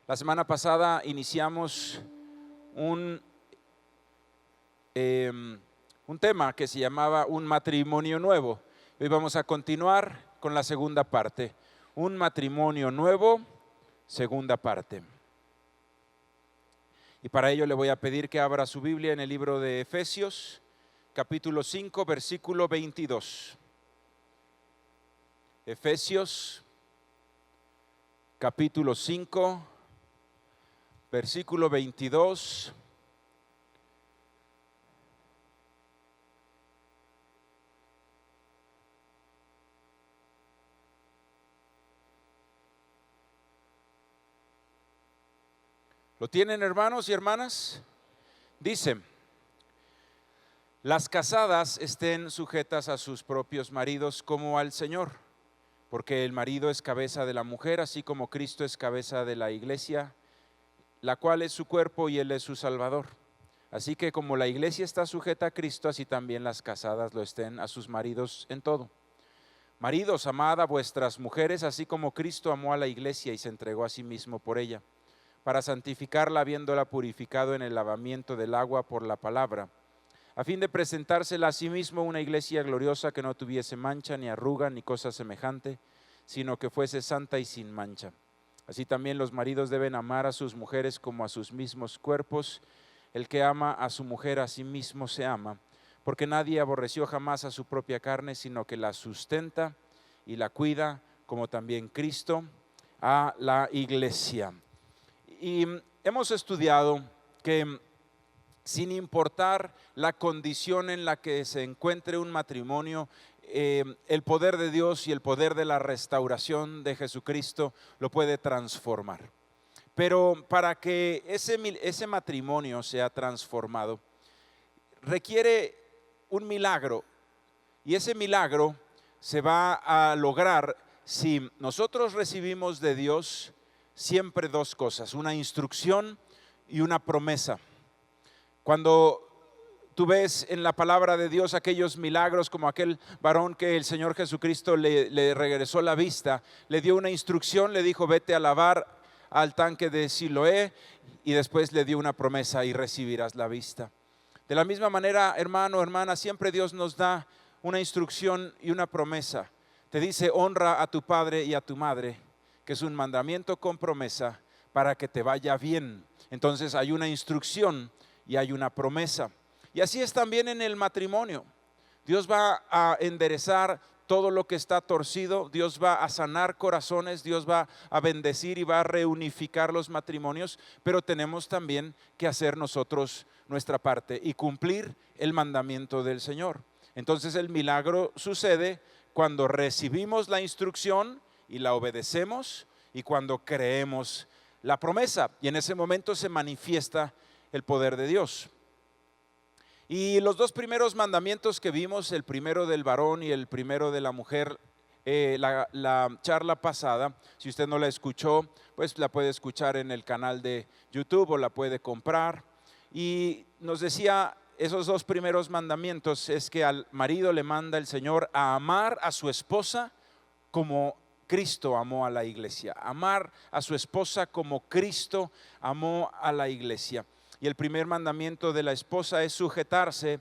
La semana pasada iniciamos un tema que se llamaba Un matrimonio nuevo. Hoy vamos a continuar con la segunda parte. Un matrimonio nuevo, segunda parte. Y para ello le voy a pedir que abra su Biblia en el libro de Efesios, capítulo 5, versículo 22. Efesios, capítulo 5, versículo 22. ¿Lo tienen, hermanos y hermanas? Dice: las casadas estén sujetas a sus propios maridos como al Señor, porque el marido es cabeza de la mujer, así como Cristo es cabeza de la iglesia, la cual es su cuerpo y Él es su Salvador. Así que como la iglesia está sujeta a Cristo, así también las casadas lo estén a sus maridos en todo. Maridos, amad a vuestras mujeres, así como Cristo amó a la iglesia y se entregó a sí mismo por ella, para santificarla, habiéndola purificado en el lavamiento del agua por la palabra, a fin de presentársela a sí mismo una iglesia gloriosa, que no tuviese mancha, ni arruga, ni cosa semejante, sino que fuese santa y sin mancha. Así también los maridos deben amar a sus mujeres como a sus mismos cuerpos. El que ama a su mujer a sí mismo se ama, porque nadie aborreció jamás a su propia carne, sino que la sustenta y la cuida, como también Cristo a la iglesia. Y hemos estudiado que sin importar la condición en la que se encuentre un matrimonio, el poder de Dios y el poder de la restauración de Jesucristo lo puede transformar. Pero para que ese matrimonio sea transformado, requiere un milagro, y ese milagro se va a lograr si nosotros recibimos de Dios siempre dos cosas: una instrucción y una promesa. Cuando tú ves en la palabra de Dios aquellos milagros, como aquel varón que el Señor Jesucristo le regresó la vista, le dio una instrucción, le dijo: vete a lavar al tanque de Siloé, y después le dio una promesa: y recibirás la vista. De la misma manera, hermano, hermana, siempre Dios nos da una instrucción y una promesa. Te dice: honra a tu padre y a tu madre, que es un mandamiento con promesa para que te vaya bien. Entonces hay una instrucción y hay una promesa. Y así es también en el matrimonio. Dios va a enderezar todo lo que está torcido, Dios va a sanar corazones, Dios va a bendecir y va a reunificar los matrimonios, pero tenemos también que hacer nosotros nuestra parte y cumplir el mandamiento del Señor. Entonces el milagro sucede cuando recibimos la instrucción y la obedecemos, y cuando creemos la promesa, y en ese momento se manifiesta el poder de Dios. Y los dos primeros mandamientos que vimos, el primero del varón y el primero de la mujer, la charla pasada, si usted no la escuchó, pues la puede escuchar en el canal de YouTube o la puede comprar. Y nos decía, esos dos primeros mandamientos es que al marido le manda el Señor a amar a su esposa como Cristo amó a la iglesia, amar a su esposa como Cristo amó a la iglesia. Y el primer mandamiento de la esposa es sujetarse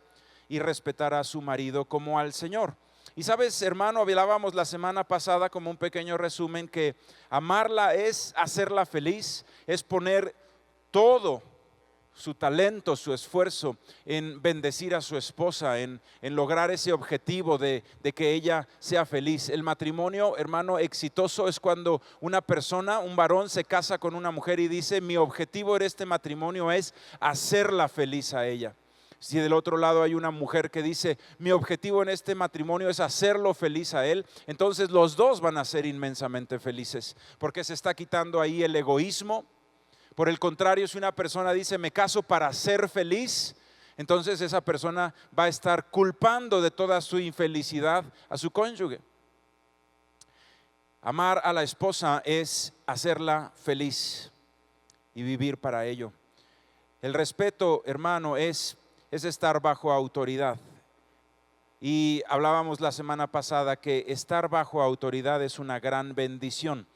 y respetar a su marido como al Señor. Y sabes, hermano, hablábamos la semana pasada, como un pequeño resumen, que amarla es hacerla feliz, es poner todo su talento, su esfuerzo en bendecir a su esposa, en lograr ese objetivo de que ella sea feliz. El matrimonio, hermano, exitoso es cuando una persona, un varón, se casa con una mujer y dice: mi objetivo en este matrimonio es hacerla feliz a ella. Si del otro lado hay una mujer que dice: mi objetivo en este matrimonio es hacerlo feliz a él, entonces los dos van a ser inmensamente felices, porque se está quitando ahí el egoísmo. Por el contrario, si una persona dice: me caso para ser feliz, entonces esa persona va a estar culpando de toda su infelicidad a su cónyuge. Amar a la esposa es hacerla feliz y vivir para ello. El respeto, hermano, es estar bajo autoridad. Y hablábamos la semana pasada que estar bajo autoridad es una gran bendición,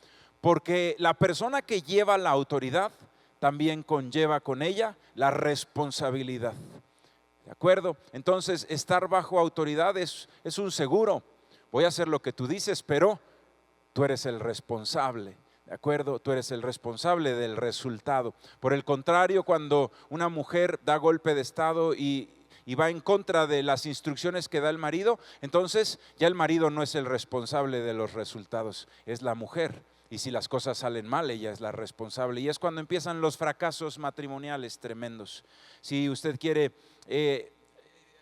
porque la persona que lleva la autoridad también conlleva con ella la responsabilidad. ¿De acuerdo? Entonces, estar bajo autoridad es un seguro. Voy a hacer lo que tú dices, pero tú eres el responsable. ¿De acuerdo? Tú eres el responsable del resultado. Por el contrario, cuando una mujer da golpe de estado y va en contra de las instrucciones que da el marido, entonces ya el marido no es el responsable de los resultados, es la mujer. Y si las cosas salen mal, ella es la responsable. Y es cuando empiezan los fracasos matrimoniales tremendos. Si usted quiere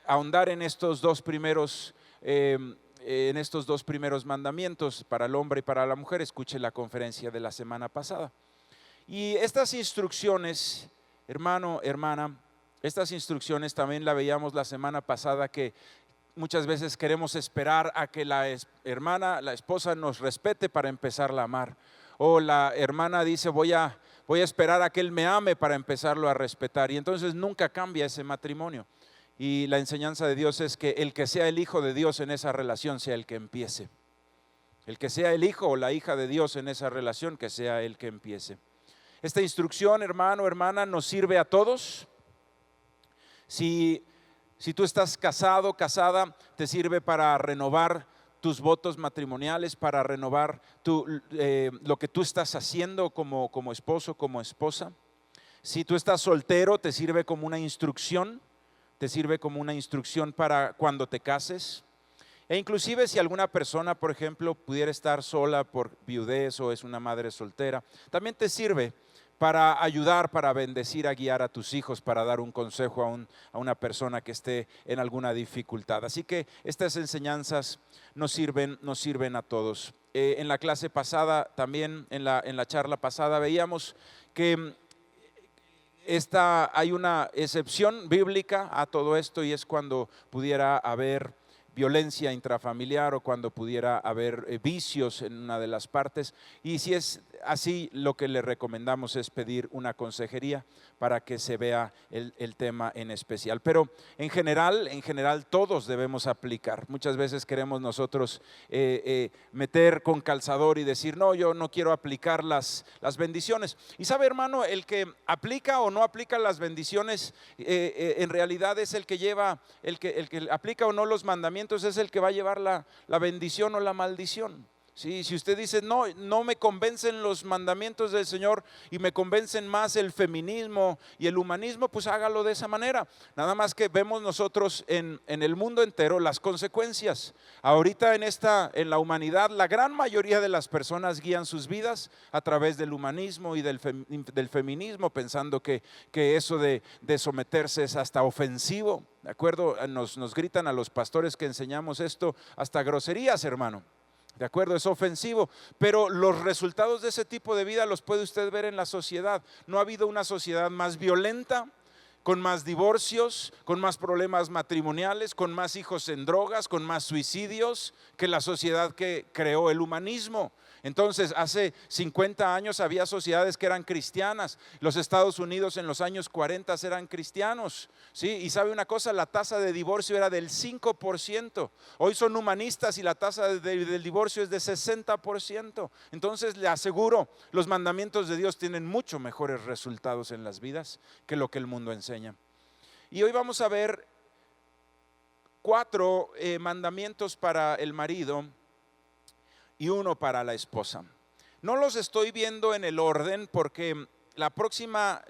ahondar en estos dos primeros mandamientos para el hombre y para la mujer, escuche la conferencia de la semana pasada. Y estas instrucciones, hermano, hermana, estas instrucciones también la veíamos la semana pasada, que muchas veces queremos esperar a que la esposa nos respete para empezarla a amar. O la hermana dice, voy a esperar a que él me ame para empezarlo a respetar. Y entonces nunca cambia ese matrimonio. Y la enseñanza de Dios es que el que sea el hijo de Dios en esa relación sea el que empiece. El que sea el hijo o la hija de Dios en esa relación, que sea el que empiece. Esta instrucción, hermano, hermana, nos sirve a todos. Si tú estás casado, casada, te sirve para renovar tus votos matrimoniales, para renovar lo que tú estás haciendo como esposo, como esposa. Si tú estás soltero, te sirve como una instrucción. Te sirve como una instrucción para cuando te cases. E inclusive si alguna persona, por ejemplo, pudiera estar sola por viudez o es una madre soltera, también te sirve para ayudar, para bendecir, a guiar a tus hijos, para dar un consejo a una persona que esté en alguna dificultad. Así que estas enseñanzas nos sirven a todos. En la clase pasada, también en la charla pasada, veíamos que hay una excepción bíblica a todo esto, y es cuando pudiera haber violencia intrafamiliar o cuando pudiera haber vicios en una de las partes. Y si es así, lo que le recomendamos es pedir una consejería para que se vea el tema en especial. Pero en general todos debemos aplicar. Muchas veces queremos nosotros meter con calzador y decir, no, yo no quiero aplicar las bendiciones. Y sabe, hermano, el que aplica o no aplica las bendiciones, en realidad es el que lleva, el que aplica o no los mandamientos, es el que va a llevar la bendición o la maldición. Sí, si usted dice, no me convencen los mandamientos del Señor y me convencen más el feminismo y el humanismo, pues hágalo de esa manera. Nada más que vemos nosotros en el mundo entero las consecuencias. Ahorita en la humanidad, la gran mayoría de las personas guían sus vidas a través del humanismo y del feminismo, pensando que eso de someterse es hasta ofensivo. ¿De acuerdo? Nos gritan a los pastores que enseñamos esto hasta groserías, hermano. ¿De acuerdo? Es ofensivo, pero los resultados de ese tipo de vida los puede usted ver en la sociedad. No ha habido una sociedad más violenta, con más divorcios, con más problemas matrimoniales, con más hijos en drogas, con más suicidios, que la sociedad que creó el humanismo. Entonces, hace 50 años había sociedades que eran cristianas. Los Estados Unidos en los años 40 eran cristianos, ¿sí? Y sabe una cosa, la tasa de divorcio era del 5%. Hoy son humanistas y la tasa del divorcio es de 60%. Entonces, le aseguro, los mandamientos de Dios tienen mucho mejores resultados en las vidas que lo que el mundo enseña. Y hoy vamos a ver 4 mandamientos para el marido y 1 para la esposa. No los estoy viendo en el orden porque la próxima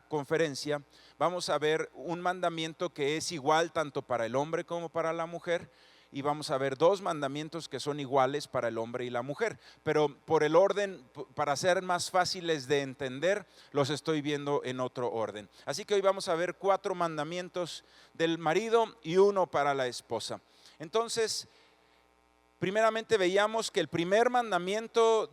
conferencia vamos a ver un mandamiento que es igual tanto para el hombre como para la mujer, y vamos a ver 2 mandamientos que son iguales para el hombre y la mujer, pero por el orden, para ser más fáciles de entender, los estoy viendo en otro orden. Así que hoy vamos a ver 4 mandamientos del marido y 1 para la esposa. Entonces, primeramente veíamos que el primer mandamiento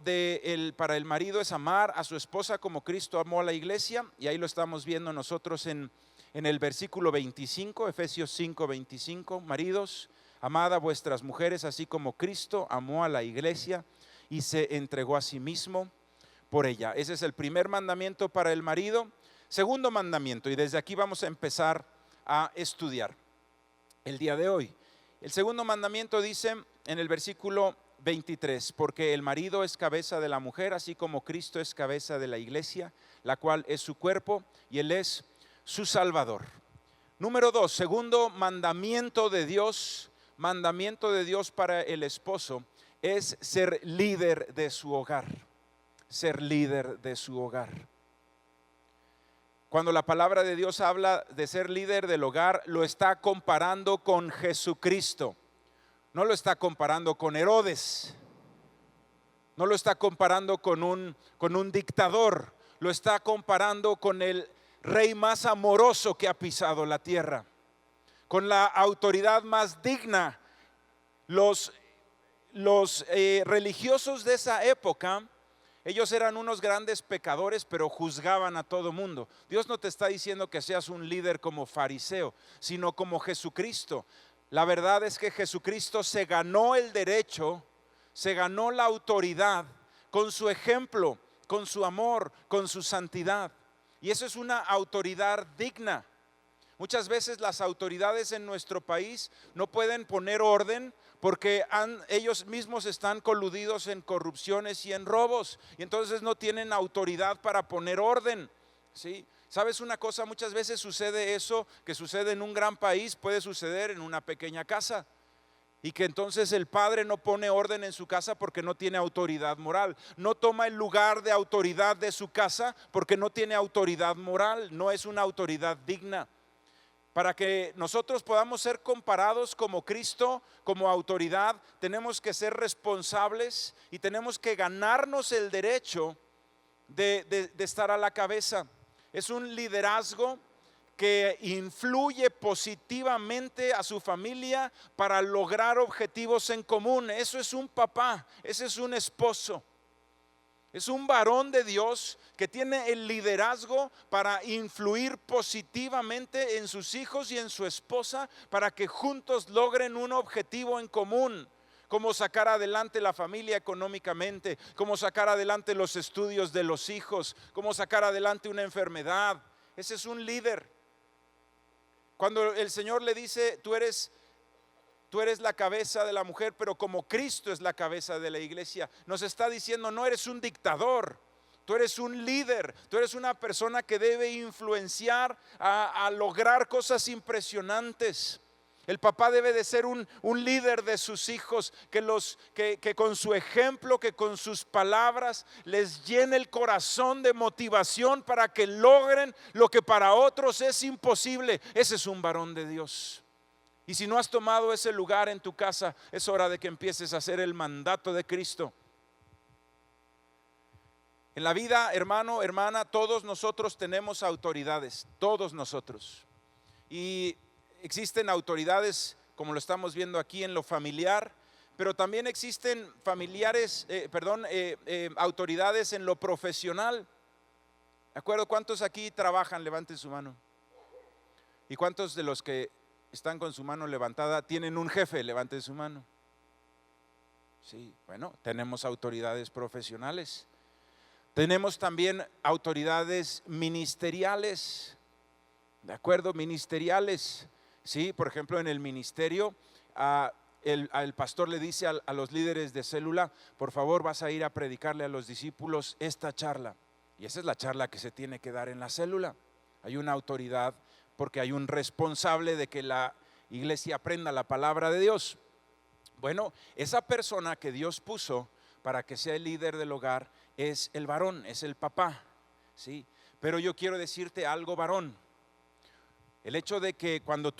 para el marido es amar a su esposa como Cristo amó a la iglesia, y ahí lo estamos viendo nosotros en el versículo 25, Efesios 5, 25. Maridos, amad a vuestras mujeres así como Cristo amó a la iglesia y se entregó a sí mismo por ella. Ese es el primer mandamiento para el marido. Segundo mandamiento, y desde aquí vamos a empezar a estudiar el día de hoy. El segundo mandamiento dice en el versículo 23, porque el marido es cabeza de la mujer, así como Cristo es cabeza de la iglesia, la cual es su cuerpo y él es su Salvador. Número 2, segundo mandamiento de Dios para el esposo es ser líder de su hogar, ser líder de su hogar. Cuando la palabra de Dios habla de ser líder del hogar, lo está comparando con Jesucristo. No lo está comparando con Herodes, no lo está comparando con un dictador, lo está comparando con el rey más amoroso que ha pisado la tierra, con la autoridad más digna. Los religiosos de esa época, ellos eran unos grandes pecadores, pero juzgaban a todo mundo. Dios no te está diciendo que seas un líder como fariseo, sino como Jesucristo. La verdad es que Jesucristo se ganó el derecho, se ganó la autoridad con su ejemplo, con su amor, con su santidad. Y eso es una autoridad digna. Muchas veces las autoridades en nuestro país no pueden poner orden porque ellos mismos están coludidos en corrupciones y en robos, y entonces no tienen autoridad para poner orden, ¿sí? ¿Sabes una cosa? Muchas veces sucede eso que sucede en un gran país, puede suceder en una pequeña casa. Y que entonces el padre no pone orden en su casa porque no tiene autoridad moral. No toma el lugar de autoridad de su casa porque no tiene autoridad moral. No es una autoridad digna. Para que nosotros podamos ser comparados como Cristo, como autoridad, tenemos que ser responsables y tenemos que ganarnos el derecho de estar a la cabeza. Es un liderazgo que influye positivamente a su familia para lograr objetivos en común. Eso es un papá, ese es un esposo. Es un varón de Dios que tiene el liderazgo para influir positivamente en sus hijos y en su esposa para que juntos logren un objetivo en común. Cómo sacar adelante la familia económicamente, cómo sacar adelante los estudios de los hijos, cómo sacar adelante una enfermedad. Ese es un líder. Cuando el Señor le dice, tú eres la cabeza de la mujer, pero como Cristo es la cabeza de la iglesia, nos está diciendo, no eres un dictador, tú eres un líder, tú eres una persona que debe influenciar a lograr cosas impresionantes. El papá debe de ser un líder de sus hijos, que con su ejemplo, que con sus palabras les llene el corazón de motivación para que logren lo que para otros es imposible. Ese es un varón de Dios. Y si no has tomado ese lugar en tu casa, es hora de que empieces a hacer el mandato de Cristo. En la vida, hermano, hermana, todos nosotros tenemos autoridades, todos nosotros. Y existen autoridades, como lo estamos viendo aquí, en lo familiar, pero también existen autoridades en lo profesional. ¿De acuerdo? ¿Cuántos aquí trabajan? Levanten su mano. ¿Y cuántos de los que están con su mano levantada tienen un jefe? Levanten su mano. Sí, bueno, tenemos autoridades profesionales. Tenemos también autoridades ministeriales. ¿De acuerdo? Ministeriales. Sí, por ejemplo, en el ministerio, el pastor le dice a los líderes de célula, por favor vas a ir a predicarle a los discípulos esta charla. Y esa es la charla que se tiene que dar en la célula. Hay una autoridad porque hay un responsable de que la iglesia aprenda la palabra de Dios. Bueno, esa persona que Dios puso para que sea el líder del hogar es el varón, es el papá, ¿sí? Pero yo quiero decirte algo, varón. El hecho de que cuando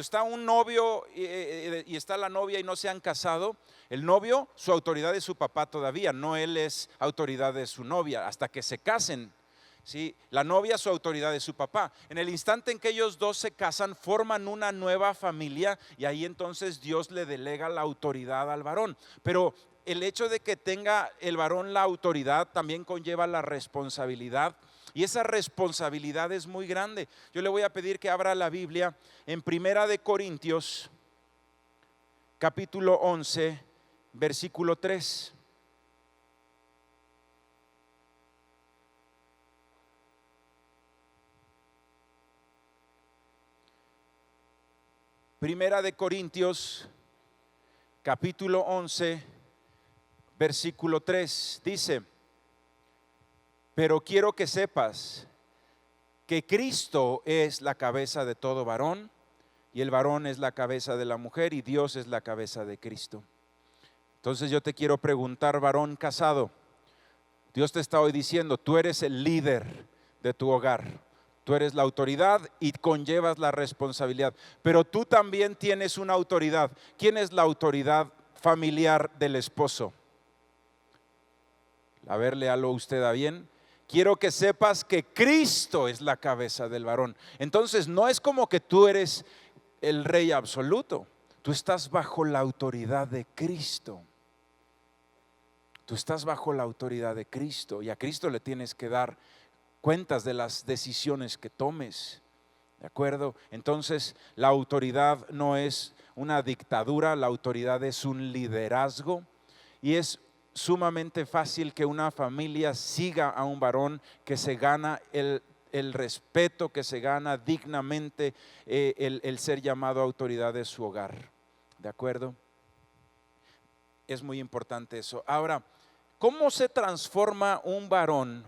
está un novio y está la novia y no se han casado, el novio, su autoridad es su papá todavía, no él es autoridad de su novia hasta que se casen. ¿Sí? La novia, su autoridad es su papá. En el instante en que ellos dos se casan, forman una nueva familia y ahí entonces Dios le delega la autoridad al varón. Pero el hecho de que tenga el varón la autoridad también conlleva la responsabilidad. Y esa responsabilidad es muy grande. Yo le voy a pedir que abra la Biblia en Primera de Corintios, capítulo 11, versículo 3. Primera de Corintios, capítulo 11, versículo 3, dice: pero quiero que sepas que Cristo es la cabeza de todo varón, y el varón es la cabeza de la mujer, y Dios es la cabeza de Cristo. Entonces yo te quiero preguntar, varón casado, Dios te está hoy diciendo: tú eres el líder de tu hogar, tú eres la autoridad y conllevas la responsabilidad, pero tú también tienes una autoridad. ¿Quién es la autoridad familiar del esposo? A ver, léalo usted a bien. Quiero que sepas que Cristo es la cabeza del varón. Entonces no es como que tú eres el rey absoluto, tú estás bajo la autoridad de Cristo. Tú estás bajo la autoridad de Cristo, y a Cristo le tienes que dar cuentas de las decisiones que tomes. ¿De acuerdo? Entonces la autoridad no es una dictadura, la autoridad es un liderazgo, y es sumamente fácil que una familia siga a un varón que se gana el respeto, que se gana dignamente el ser llamado autoridad de su hogar. ¿De acuerdo? Es muy importante eso. Ahora, ¿cómo se transforma un varón?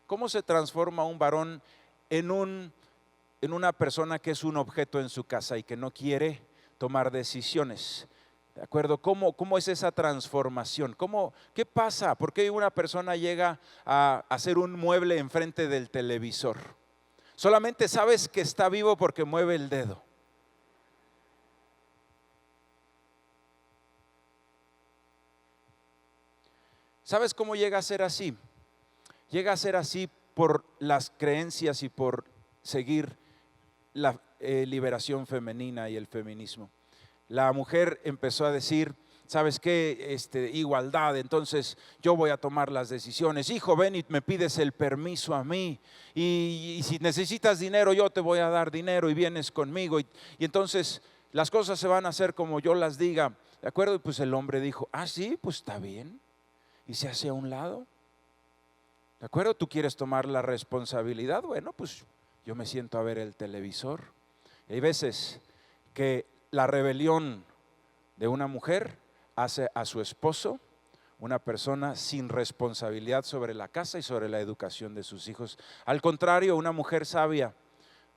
¿Cómo se transforma un varón en una persona que es un objeto en su casa y que no quiere tomar decisiones? ¿De acuerdo? ¿Cómo es esa transformación? ¿Qué pasa? ¿Por qué una persona llega a hacer un mueble enfrente del televisor? Solamente sabes que está vivo porque mueve el dedo. ¿Sabes cómo llega a ser así? Llega a ser así por las creencias y por seguir la liberación femenina y el feminismo. La mujer empezó a decir: ¿sabes qué? Igualdad, entonces yo voy a tomar las decisiones. Hijo, ven y me pides el permiso a mí, y si necesitas dinero yo te voy a dar dinero y vienes conmigo, y entonces las cosas se van a hacer como yo las diga. ¿De acuerdo? Y pues el hombre dijo: ah, sí, pues está bien, y se hace a un lado. ¿De acuerdo? ¿Tú quieres tomar la responsabilidad? Bueno, pues yo me siento a ver el televisor. Hay veces que la rebelión de una mujer hace a su esposo una persona sin responsabilidad sobre la casa y sobre la educación de sus hijos. Al contrario, una mujer sabia: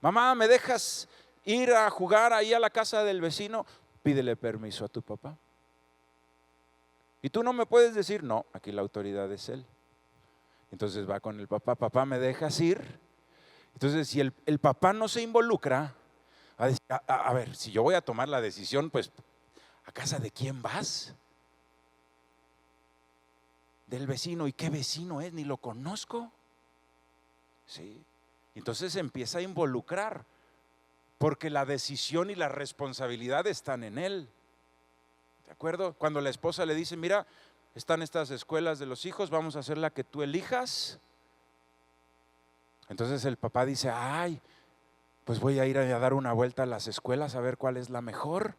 mamá, ¿me dejas ir a jugar ahí a la casa del vecino? Pídele permiso a tu papá. Y tú no me puedes decir: no, aquí la autoridad es él. Entonces va con el papá: papá, ¿me dejas ir? Entonces, si el papá no se involucra, va a decir: a ver, si yo voy a tomar la decisión, pues ¿a casa de quién vas? Del vecino. ¿Y qué vecino es? Ni lo conozco. Sí. Entonces empieza a involucrar, porque la decisión y la responsabilidad están en él. ¿De acuerdo? Cuando la esposa le dice: mira, están estas escuelas de los hijos, vamos a hacer la que tú elijas. Entonces el papá dice: ay, pues voy a ir a dar una vuelta a las escuelas a ver cuál es la mejor.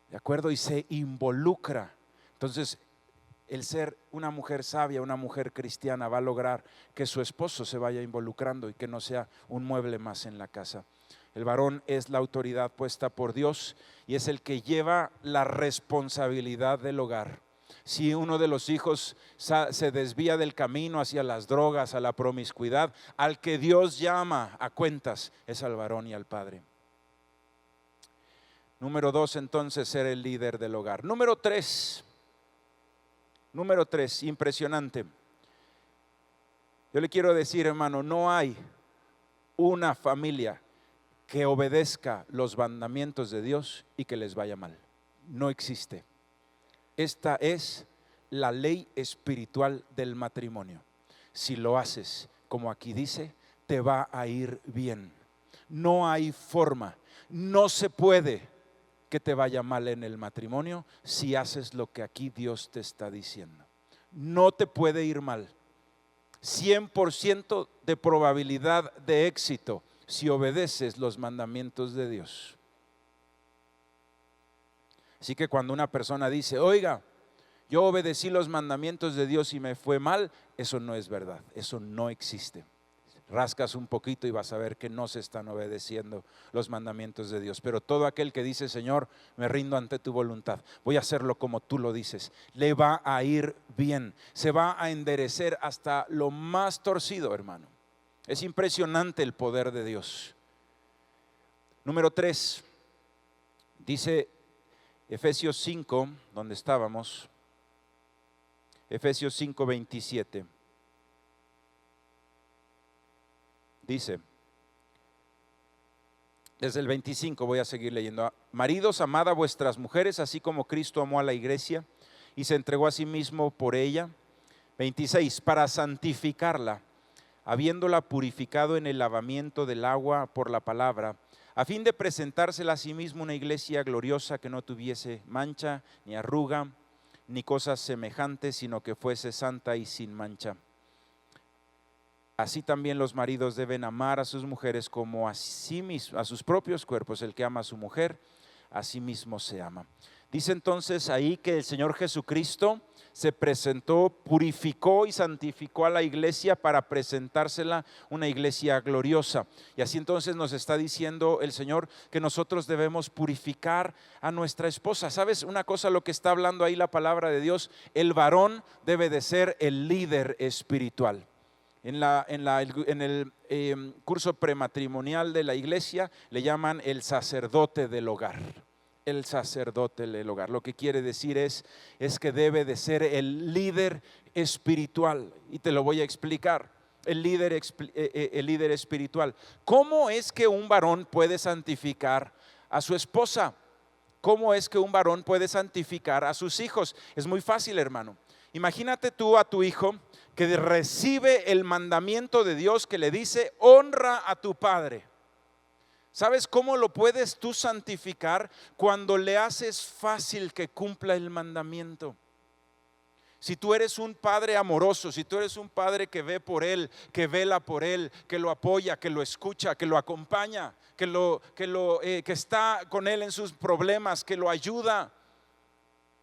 ¿De acuerdo? Y se involucra. Entonces el ser una mujer sabia, una mujer cristiana, va a lograr que su esposo se vaya involucrando y que no sea un mueble más en la casa. El varón es la autoridad puesta por Dios y es el que lleva la responsabilidad del hogar. Si uno de los hijos se desvía del camino hacia las drogas, a la promiscuidad, al que Dios llama a cuentas es al varón y al padre. Número 2, entonces, ser el líder del hogar. Número 3, impresionante. Yo le quiero decir, hermano, no hay una familia que obedezca los mandamientos de Dios y que les vaya mal. No existe. Esta es la ley espiritual del matrimonio. Si lo haces como aquí dice, te va a ir bien. No hay forma, no se puede que te vaya mal en el matrimonio si haces lo que aquí Dios te está diciendo. No te puede ir mal. 100% de probabilidad de éxito si obedeces los mandamientos de Dios. Así que cuando una persona dice: oiga, yo obedecí los mandamientos de Dios y me fue mal, eso no es verdad, eso no existe. rascas un poquito y vas a ver que no se están obedeciendo los mandamientos de Dios. Pero todo aquel que dice: Señor, me rindo ante tu voluntad, voy a hacerlo como tú lo dices, le va a ir bien, se va a enderecer hasta lo más torcido, hermano. Es impresionante el poder de Dios. Número 3, dice Efesios 5, donde estábamos, Efesios 5:27. Dice, desde el 25 voy a seguir leyendo: maridos, amad a vuestras mujeres, así como Cristo amó a la iglesia y se entregó a sí mismo por ella. 26, para santificarla, habiéndola purificado en el lavamiento del agua por la palabra, a fin de presentársela a sí mismo una iglesia gloriosa, que no tuviese mancha, ni arruga, ni cosas semejantes, sino que fuese santa y sin mancha. Así también los maridos deben amar a sus mujeres como a sí mismos, a sus propios cuerpos. El que ama a su mujer, a sí mismo se ama. Dice entonces ahí que el Señor Jesucristo se presentó, purificó y santificó a la iglesia para presentársela una iglesia gloriosa. Y así entonces nos está diciendo el Señor que nosotros debemos purificar a nuestra esposa. ¿Sabes una cosa? Lo que está hablando ahí la palabra de Dios: el varón debe de ser el líder espiritual. En el curso prematrimonial de la iglesia le llaman el sacerdote del hogar. El sacerdote del hogar. Lo que quiere decir es que debe de ser el líder espiritual. Y te lo voy a explicar. El líder espiritual. ¿Cómo es que un varón puede santificar a su esposa? ¿Cómo es que un varón puede santificar a sus hijos? Es muy fácil, hermano. Imagínate tú a tu hijo que recibe el mandamiento de Dios que le dice: honra a tu padre. ¿Sabes cómo lo puedes tú santificar? Cuando le haces fácil que cumpla el mandamiento. Si tú eres un padre amoroso, si tú eres un padre que ve por él, que vela por él, que lo apoya, que lo escucha, que lo acompaña, que está con él en sus problemas, que lo ayuda,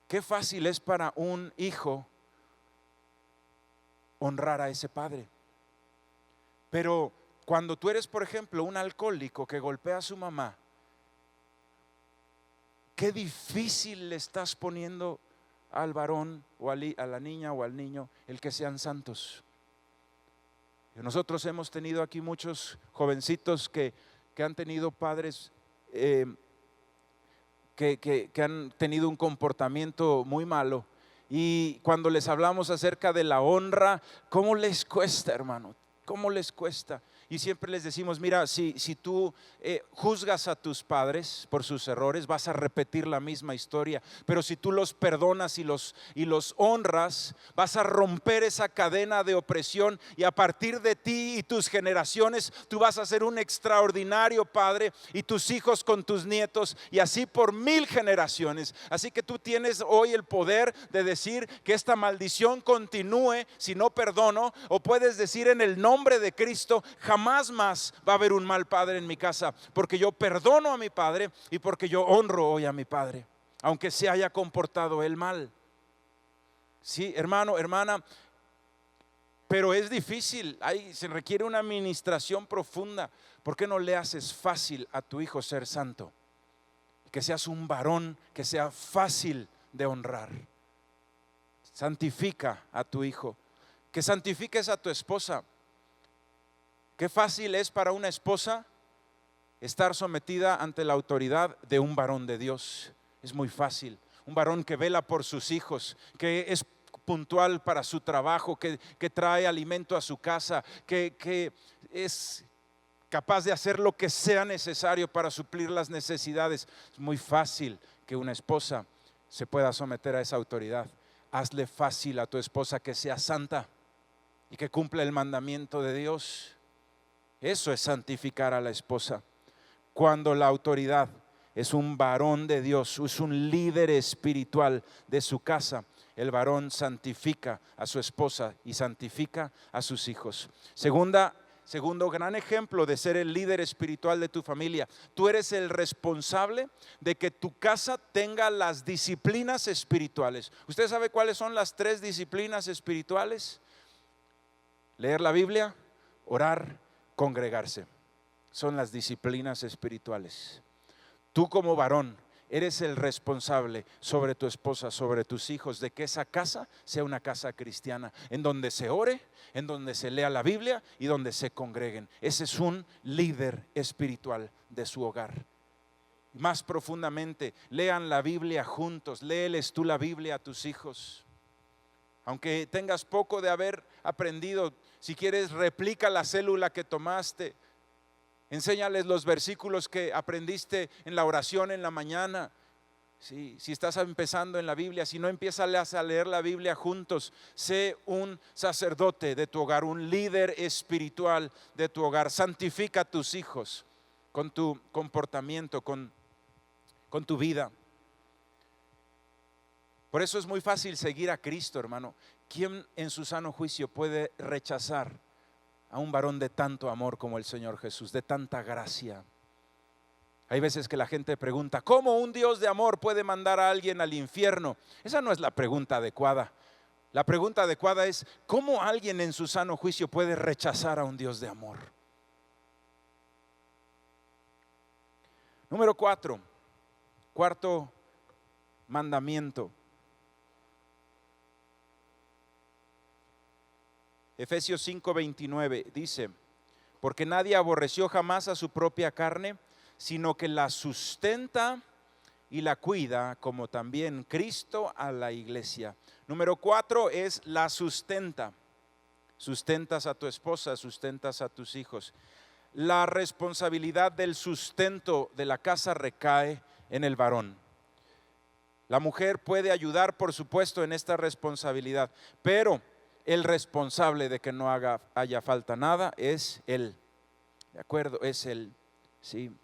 qué fácil es para un hijo honrar a ese padre. Pero cuando tú eres, por ejemplo, un alcohólico que golpea a su mamá, qué difícil le estás poniendo al varón o a la niña o al niño el que sean santos. Nosotros hemos tenido aquí muchos jovencitos que han tenido padres que han tenido un comportamiento muy malo, y cuando les hablamos acerca de la honra, ¿cómo les cuesta, hermano? ¿Cómo les cuesta? Y siempre les decimos: mira, si tú juzgas a tus padres por sus errores, vas a repetir la misma historia. Pero si tú los perdonas y los honras, vas a romper esa cadena de opresión, y a partir de ti y tus generaciones, tú vas a ser un extraordinario padre, y tus hijos con tus nietos, y así por 1000 generaciones. Así que tú tienes hoy el poder de decir que esta maldición continúe si no perdono, o puedes decir: en el nombre de Cristo, jamás más va a haber un mal padre en mi casa, porque yo perdono a mi padre y porque yo honro hoy a mi padre, aunque se haya comportado él mal. Sí, hermano, hermana, pero es difícil. Se requiere una administración profunda. ¿Por qué no le haces fácil a tu hijo ser santo? Que seas un varón que sea fácil de honrar. Santifica a tu hijo. Que santifiques a tu esposa. Qué fácil es para una esposa estar sometida ante la autoridad de un varón de Dios. Es muy fácil. Un varón que vela por sus hijos, que es puntual para su trabajo, que trae alimento a su casa, que es capaz de hacer lo que sea necesario para suplir las necesidades. Es muy fácil que una esposa se pueda someter a esa autoridad. Hazle fácil a tu esposa que sea santa y que cumpla el mandamiento de Dios. Eso es santificar a la esposa. Cuando la autoridad es un varón de Dios, es un líder espiritual de su casa, el varón santifica a su esposa y santifica a sus hijos. Segundo gran ejemplo de ser el líder espiritual de tu familia: tú eres el responsable de que tu casa tenga las disciplinas espirituales. ¿Usted sabe cuáles son las 3 disciplinas espirituales? Leer la Biblia, orar congregarse. Son las disciplinas espirituales. Tú como varón eres el responsable sobre tu esposa, sobre tus hijos, de que esa casa sea una casa cristiana, en donde se ore, en donde se lea la Biblia y donde se congreguen. Ese es un líder espiritual de su hogar. Más profundamente, lean la Biblia juntos, léeles tú la Biblia a tus hijos. Aunque tengas poco de haber aprendido, si quieres replica la célula que tomaste. Enséñales los versículos que aprendiste en la oración en la mañana. Sí, si estás empezando en la Biblia, si no, empiezas a leer la Biblia juntos. Sé un sacerdote de tu hogar, un líder espiritual de tu hogar. Santifica a tus hijos con tu comportamiento, con tu vida. Por eso es muy fácil seguir a Cristo, hermano. ¿Quién en su sano juicio puede rechazar a un varón de tanto amor como el Señor Jesús, de tanta gracia? Hay veces que la gente pregunta, ¿cómo un Dios de amor puede mandar a alguien al infierno? Esa no es la pregunta adecuada. La pregunta adecuada es, ¿cómo alguien en su sano juicio puede rechazar a un Dios de amor? Número 4, cuarto mandamiento. Efesios 5:29 dice, porque nadie aborreció jamás a su propia carne, sino que la sustenta y la cuida, como también Cristo a la iglesia. Número 4 es la sustenta. Sustentas a tu esposa, sustentas a tus hijos. La responsabilidad del sustento de la casa recae en el varón. La mujer puede ayudar, por supuesto, en esta responsabilidad, pero el responsable de que no haya falta nada es él. ¿De acuerdo? Es él. Sí.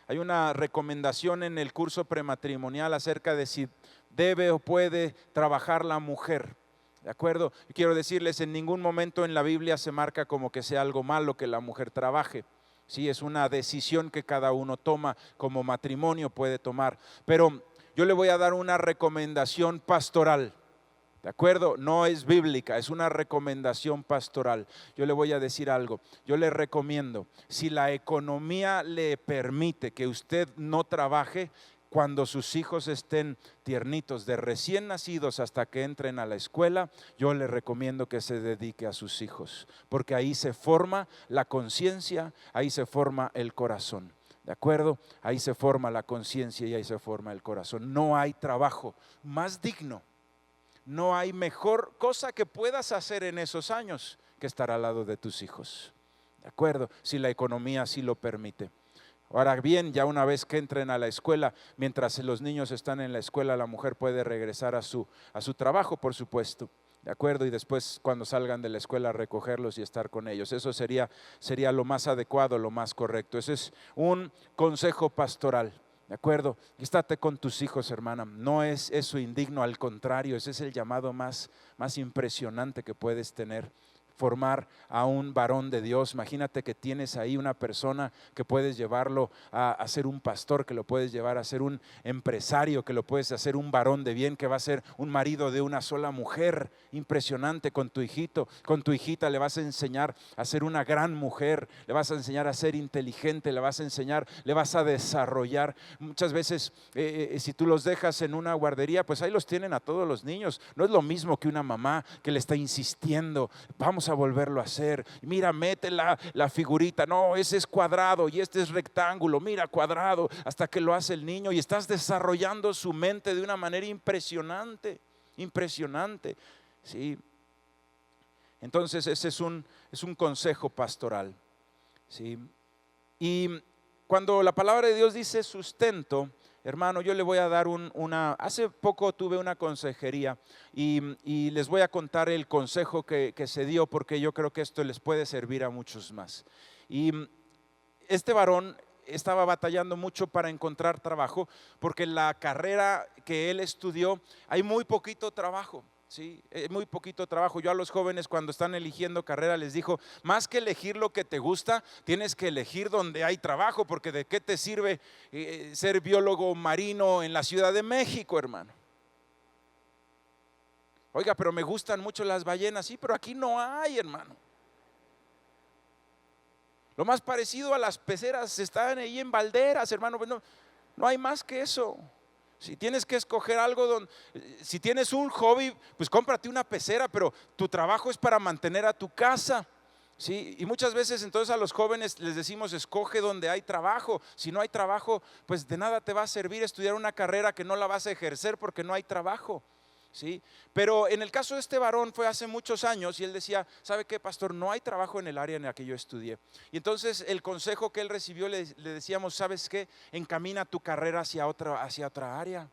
Hay una recomendación en el curso prematrimonial acerca de si debe o puede trabajar la mujer. ¿De acuerdo? Y quiero decirles, en ningún momento en la Biblia se marca como que sea algo malo que la mujer trabaje. Sí, es una decisión que cada uno toma, como matrimonio puede tomar. Pero yo le voy a dar una recomendación pastoral. ¿De acuerdo? No es bíblica, es una recomendación pastoral. Yo le voy a decir algo. Yo le recomiendo, si la economía le permite que usted no trabaje, cuando sus hijos estén tiernitos, de recién nacidos hasta que entren a la escuela, yo le recomiendo que se dedique a sus hijos, porque ahí se forma la conciencia, ahí se forma el corazón. ¿De acuerdo? Ahí se forma la conciencia y ahí se forma el corazón. No hay trabajo más digno. No hay mejor cosa que puedas hacer en esos años que estar al lado de tus hijos. ¿De acuerdo? Si la economía así lo permite. Ahora bien, ya una vez que entren a la escuela, mientras los niños están en la escuela, la mujer puede regresar a su trabajo, por supuesto. ¿De acuerdo? Y después, cuando salgan de la escuela, recogerlos y estar con ellos. Eso sería lo más adecuado, lo más correcto. Ese es un consejo pastoral. ¿De acuerdo? Estate con tus hijos, hermana. No es eso indigno, al contrario, ese es el llamado más impresionante que puedes tener. Formar a un varón de Dios. Imagínate que tienes ahí una persona que puedes llevarlo a ser un pastor, que lo puedes llevar a ser un empresario, que lo puedes hacer un varón de bien, que va a ser un marido de una sola mujer. Impresionante. Con tu hijito, con tu hijita le vas a enseñar a ser una gran mujer, le vas a enseñar a ser inteligente, le vas a enseñar, le vas a desarrollar. Muchas veces si tú los dejas en una guardería, pues ahí los tienen a todos los niños. No es lo mismo que una mamá que le está insistiendo, vamos a volverlo a hacer, mira, mete la figurita, no, ese es cuadrado y este es rectángulo, mira, cuadrado, hasta que lo hace el niño y estás desarrollando su mente de una manera impresionante, ¿sí? Entonces ese es un consejo pastoral, ¿sí? Y cuando la palabra de Dios dice sustento, hermano, yo le voy a dar hace poco tuve una consejería y les voy a contar el consejo que se dio, porque yo creo que esto les puede servir a muchos más. Y este varón estaba batallando mucho para encontrar trabajo, porque la carrera que él estudió hay muy poquito trabajo. Sí, muy poquito trabajo. Yo a los jóvenes, cuando están eligiendo carrera, les digo, más que elegir lo que te gusta, tienes que elegir donde hay trabajo, porque de qué te sirve ser biólogo marino en la Ciudad de México, hermano. Oiga, pero me gustan mucho las ballenas. Sí, pero aquí no hay, hermano. Lo más parecido a las peceras están ahí en Valderas, hermano. Pues no hay más que eso. Si tienes que escoger algo, si tienes un hobby, pues cómprate una pecera, pero tu trabajo es para mantener a tu casa. Sí, y muchas veces entonces a los jóvenes les decimos, escoge donde hay trabajo. Si no hay trabajo, pues de nada te va a servir estudiar una carrera que no la vas a ejercer porque no hay trabajo. ¿Sí? Pero en el caso de este varón fue hace muchos años y él decía, ¿sabe qué, pastor? No hay trabajo en el área en la que yo estudié. Y entonces el consejo que él recibió le decíamos, ¿sabes qué? Encamina tu carrera hacia otra área,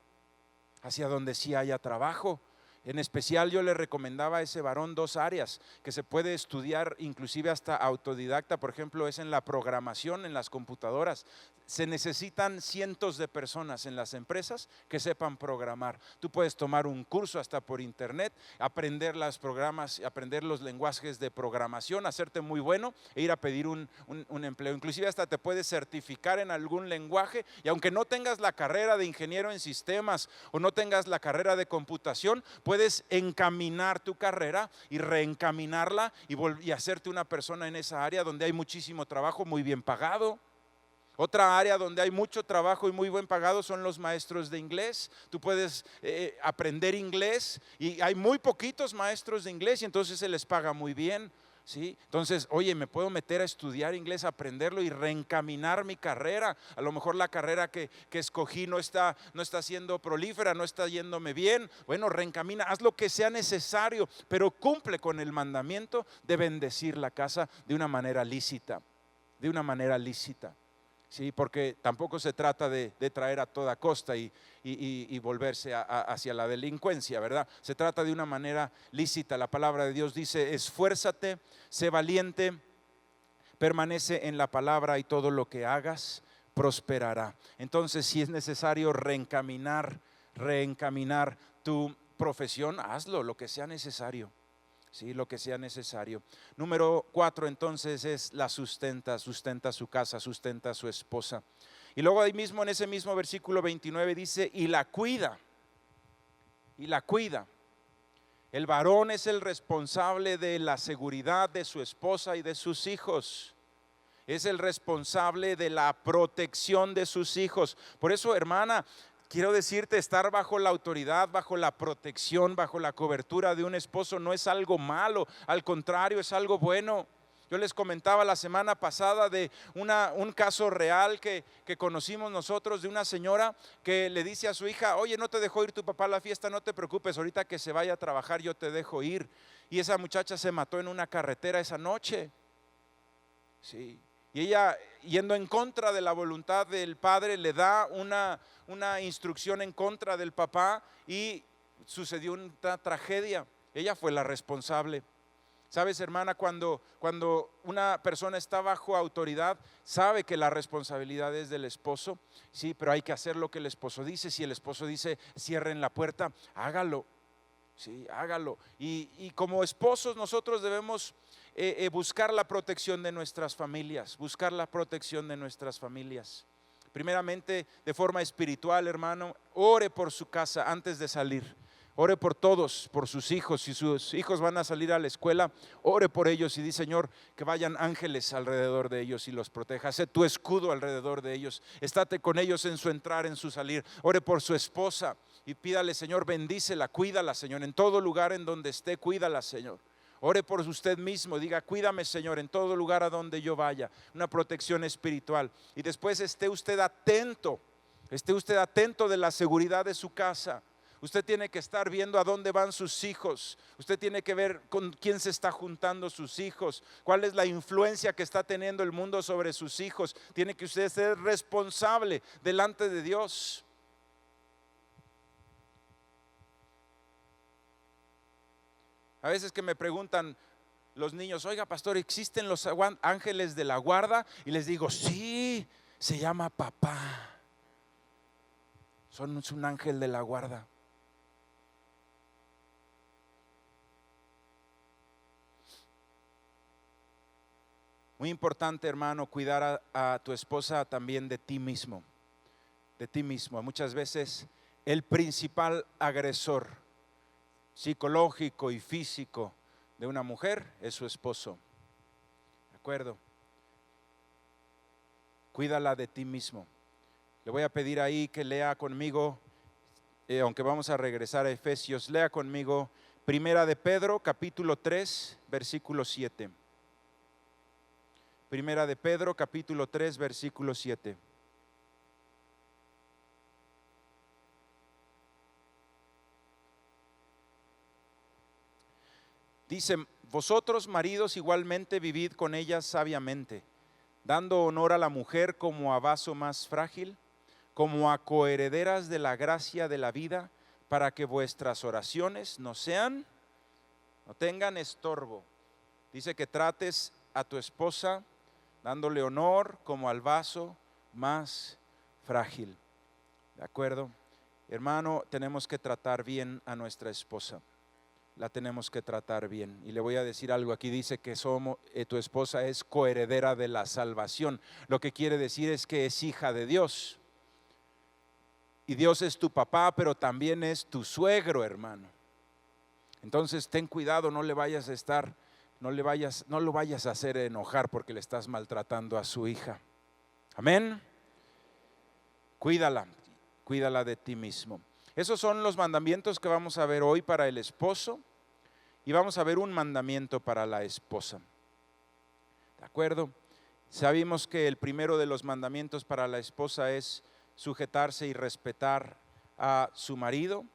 hacia donde sí haya trabajo. En especial yo le recomendaba a ese varón 2 áreas que se puede estudiar inclusive hasta autodidacta. Por ejemplo, es en la programación, en las computadoras. Se necesitan cientos de personas en las empresas que sepan programar. Tú puedes tomar un curso hasta por internet, aprender los programas, aprender los lenguajes de programación, hacerte muy bueno e ir a pedir un empleo. Inclusive hasta te puedes certificar en algún lenguaje, y aunque no tengas la carrera de ingeniero en sistemas o no tengas la carrera de computación, puedes encaminar tu carrera y reencaminarla y hacerte una persona en esa área donde hay muchísimo trabajo muy bien pagado. Otra área donde hay mucho trabajo y muy buen pagado son los maestros de inglés. Tú puedes aprender inglés y hay muy poquitos maestros de inglés y entonces se les paga muy bien. ¿Sí? Entonces, oye, me puedo meter a estudiar inglés, aprenderlo y reencaminar mi carrera. A lo mejor la carrera que escogí no está siendo prolífera, no está yéndome bien. Bueno, reencamina, haz lo que sea necesario, pero cumple con el mandamiento de bendecir la casa de una manera lícita, de una manera lícita. Sí, porque tampoco se trata de traer a toda costa y volverse hacia la delincuencia, ¿verdad? Se trata de una manera lícita. La palabra de Dios dice, esfuérzate, sé valiente, permanece en la palabra y todo lo que hagas prosperará. Entonces, si es necesario reencaminar tu profesión, hazlo, lo que sea necesario. Sí, lo que sea necesario. Número 4 entonces es la sustenta su casa, sustenta a su esposa. Y luego ahí mismo en ese mismo versículo 29 dice, y la cuida. El varón es el responsable de la seguridad de su esposa y de sus hijos. Es el responsable de la protección de sus hijos. Por eso, hermana, quiero decirte, estar bajo la autoridad, bajo la protección, bajo la cobertura de un esposo no es algo malo, al contrario, es algo bueno. Yo les comentaba la semana pasada de un caso real que conocimos nosotros, de una señora que le dice a su hija, oye, no te dejó ir tu papá a la fiesta, no te preocupes, ahorita que se vaya a trabajar yo te dejo ir. Y esa muchacha se mató en una carretera esa noche. Sí. Y ella, yendo en contra de la voluntad del padre, le da una instrucción en contra del papá y sucedió una tragedia. Ella fue la responsable. Sabes, hermana, cuando una persona está bajo autoridad, sabe que la responsabilidad es del esposo, sí, pero hay que hacer lo que el esposo dice. Si el esposo dice cierren la puerta, hágalo. Sí, hágalo. Y como esposos nosotros debemos buscar la protección de nuestras familias, Primeramente, de forma espiritual, hermano, ore por su casa antes de salir. Ore por todos, por sus hijos. Si sus hijos van a salir a la escuela, ore por ellos y di, Señor, que vayan ángeles alrededor de ellos y los proteja. Sé tu escudo alrededor de ellos. Estate con ellos en su entrar, en su salir. Ore por su esposa y pídale, Señor, bendícela, cuídala, Señor. En todo lugar en donde esté, cuídala, Señor. Ore por usted mismo, diga, cuídame, Señor, en todo lugar a donde yo vaya. Una protección espiritual. Y después esté usted atento de la seguridad de su casa. Usted tiene que estar viendo a dónde van sus hijos. Usted tiene que ver con quién se está juntando sus hijos, cuál es la influencia que está teniendo el mundo sobre sus hijos. Tiene que usted ser responsable delante de Dios. A veces que me preguntan los niños, oiga, pastor, ¿existen los ángeles de la guarda? Y les digo, sí, se llama papá. Es un ángel de la guarda. Muy importante, hermano, cuidar a tu esposa también de ti mismo. De ti mismo. Muchas veces el principal agresor psicológico y físico de una mujer es su esposo. ¿De acuerdo? Cuídala de ti mismo. Le voy a pedir ahí que lea conmigo, aunque vamos a regresar a Efesios, lea conmigo Primera de Pedro, capítulo 3, versículo 7. Primera de Pedro, capítulo 3, versículo 7. Dice: vosotros maridos igualmente vivid con ellas sabiamente, dando honor a la mujer como a vaso más frágil, como a coherederas de la gracia de la vida, para que vuestras oraciones no tengan estorbo. Dice que trates a tu esposa dándole honor como al vaso más frágil. ¿De acuerdo? Hermano, tenemos que tratar bien a nuestra esposa. La tenemos que tratar bien. Y le voy a decir algo, aquí dice que tu esposa es coheredera de la salvación. Lo que quiere decir es que es hija de Dios. Y Dios es tu papá, pero también es tu suegro, hermano. Entonces ten cuidado, no lo vayas a hacer enojar porque le estás maltratando a su hija. Amén. Cuídala de ti mismo. Esos son los mandamientos que vamos a ver hoy para el esposo, y vamos a ver un mandamiento para la esposa. ¿De acuerdo? Sabemos que el primero de los mandamientos para la esposa es sujetarse y respetar a su marido.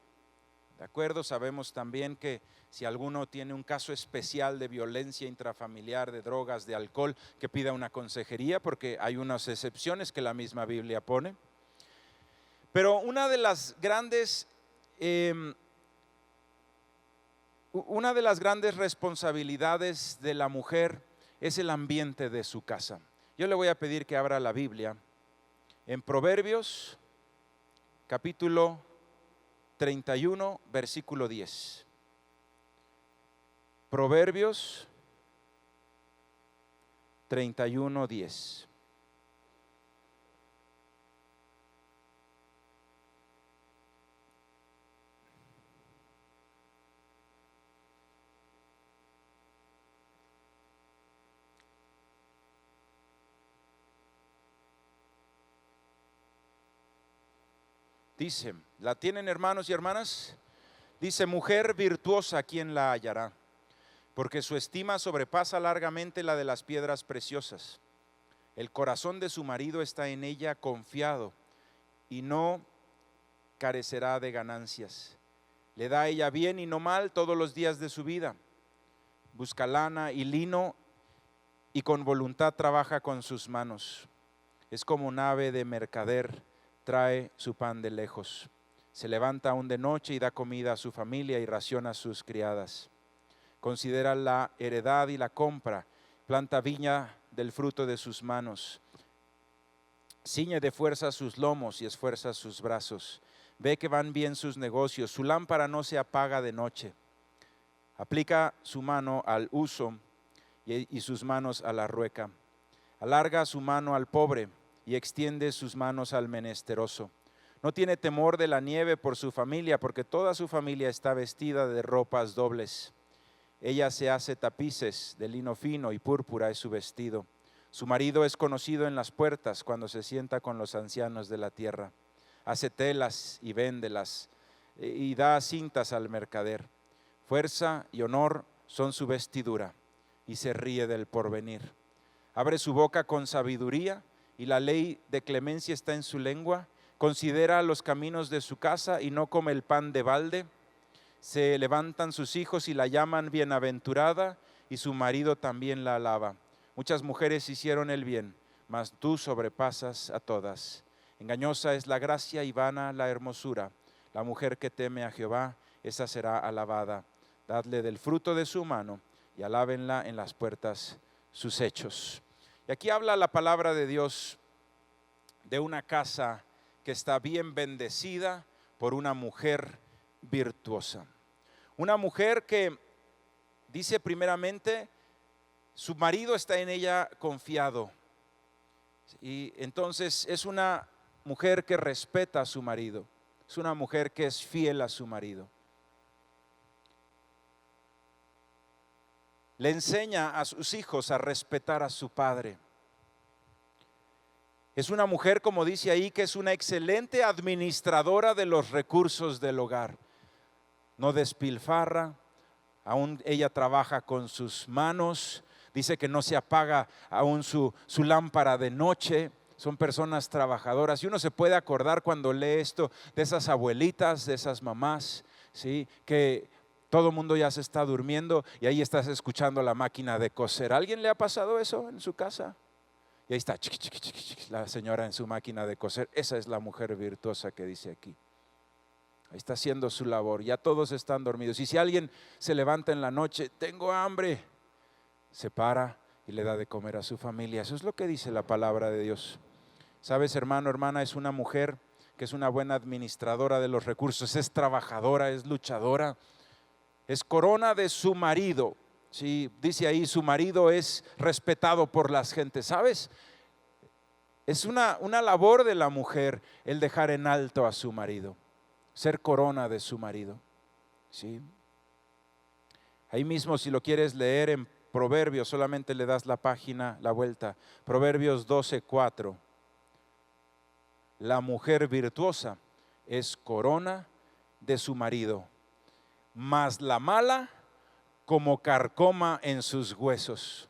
¿De acuerdo? Sabemos también que si alguno tiene un caso especial de violencia intrafamiliar, de drogas, de alcohol, que pida una consejería, porque hay unas excepciones que la misma Biblia pone. Pero una de las grandes responsabilidades de la mujer es el ambiente de su casa. Yo le voy a pedir que abra la Biblia en Proverbios, capítulo 31, versículo 10. Proverbios 31, 10. Dice, ¿la tienen, hermanos y hermanas? Dice: mujer virtuosa, ¿quién la hallará? Porque su estima sobrepasa largamente la de las piedras preciosas. El corazón de su marido está en ella confiado, y no carecerá de ganancias. Le da a ella bien y no mal todos los días de su vida. Busca lana y lino, y con voluntad trabaja con sus manos. Es como un ave de mercader, trae su pan de lejos. Se levanta aún de noche y da comida a su familia y raciona a sus criadas. Considera la heredad y la compra, planta viña del fruto de sus manos. Ciñe de fuerza sus lomos y esfuerza sus brazos. Ve que van bien sus negocios, su lámpara no se apaga de noche. Aplica su mano al uso y sus manos a la rueca. Alarga su mano al pobre y extiende sus manos al menesteroso. No tiene temor de la nieve por su familia, porque toda su familia está vestida de ropas dobles. Ella se hace tapices de lino fino y púrpura es su vestido. Su marido es conocido en las puertas cuando se sienta con los ancianos de la tierra. Hace telas y véndelas y da cintas al mercader. Fuerza y honor son su vestidura, y se ríe del porvenir. Abre su boca con sabiduría, y la ley de clemencia está en su lengua. Considera los caminos de su casa y no come el pan de balde. Se levantan sus hijos y la llaman bienaventurada, y su marido también la alaba. Muchas mujeres hicieron el bien, mas tú sobrepasas a todas. Engañosa es la gracia y vana la hermosura. La mujer que teme a Jehová, esa será alabada. Dadle del fruto de su mano y alábenla en las puertas sus hechos. Y aquí habla la palabra de Dios de una casa que está bien bendecida por una mujer virtuosa. Una mujer que dice primeramente, su marido está en ella confiado. Y entonces es una mujer que respeta a su marido. Es una mujer que es fiel a su marido. Le enseña a sus hijos a respetar a su padre. Es una mujer, como dice ahí, que es una excelente administradora de los recursos del hogar. No despilfarra, aún ella trabaja con sus manos. Dice que no se apaga aún su lámpara de noche. Son personas trabajadoras. Y uno se puede acordar cuando lee esto de esas abuelitas, de esas mamás, ¿sí? Que todo el mundo ya se está durmiendo y ahí estás escuchando la máquina de coser. ¿A alguien le ha pasado eso en su casa? Y ahí está la señora en su máquina de coser. Esa es la mujer virtuosa que dice aquí. Ahí está haciendo su labor. Ya todos están dormidos. Y si alguien se levanta en la noche, tengo hambre, se para y le da de comer a su familia. Eso es lo que dice la palabra de Dios. Sabes, hermano, hermana, es una mujer que es una buena administradora de los recursos. Es trabajadora, es luchadora. Es corona de su marido. Sí, dice ahí, su marido es respetado por las gentes. ¿Sabes? Es una labor de la mujer el dejar en alto a su marido, ser corona de su marido. ¿Sí? Ahí mismo, si lo quieres leer en Proverbios, solamente le das la página, la vuelta. Proverbios 12:4. La mujer virtuosa es corona de su marido, mas la mala como carcoma en sus huesos.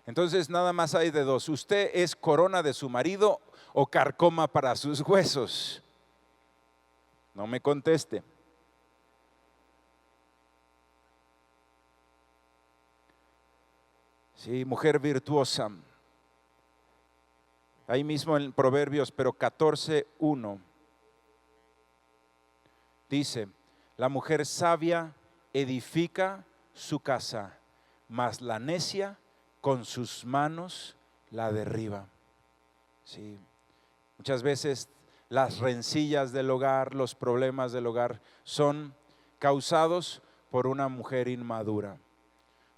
Entonces nada más hay de dos: usted es corona de su marido o carcoma para sus huesos. No me conteste. Sí, mujer virtuosa. Ahí mismo en Proverbios, pero 14:1 dice: la mujer sabia edifica su casa, mas la necia con sus manos la derriba. Sí. Muchas veces las rencillas del hogar, los problemas del hogar son causados por una mujer inmadura,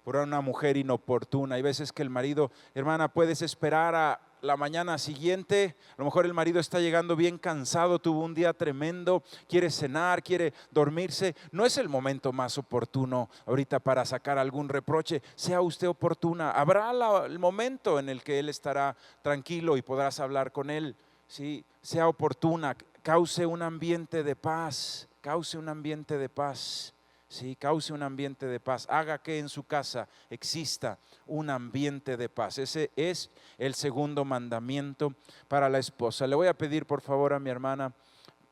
por una mujer inoportuna. Hay veces que el marido, hermana, puedes esperar a la mañana siguiente. A lo mejor el marido está llegando bien cansado, tuvo un día tremendo, quiere cenar, quiere dormirse. No es el momento más oportuno ahorita para sacar algún reproche. Sea usted oportuna. Habrá el momento en el que él estará tranquilo y podrás hablar con él. ¿Sí? Sea oportuna, cause un ambiente de paz, cause un ambiente de paz. Sí, cause un ambiente de paz, haga que en su casa exista un ambiente de paz. Ese es el segundo mandamiento para la esposa. Le voy a pedir por favor a mi hermana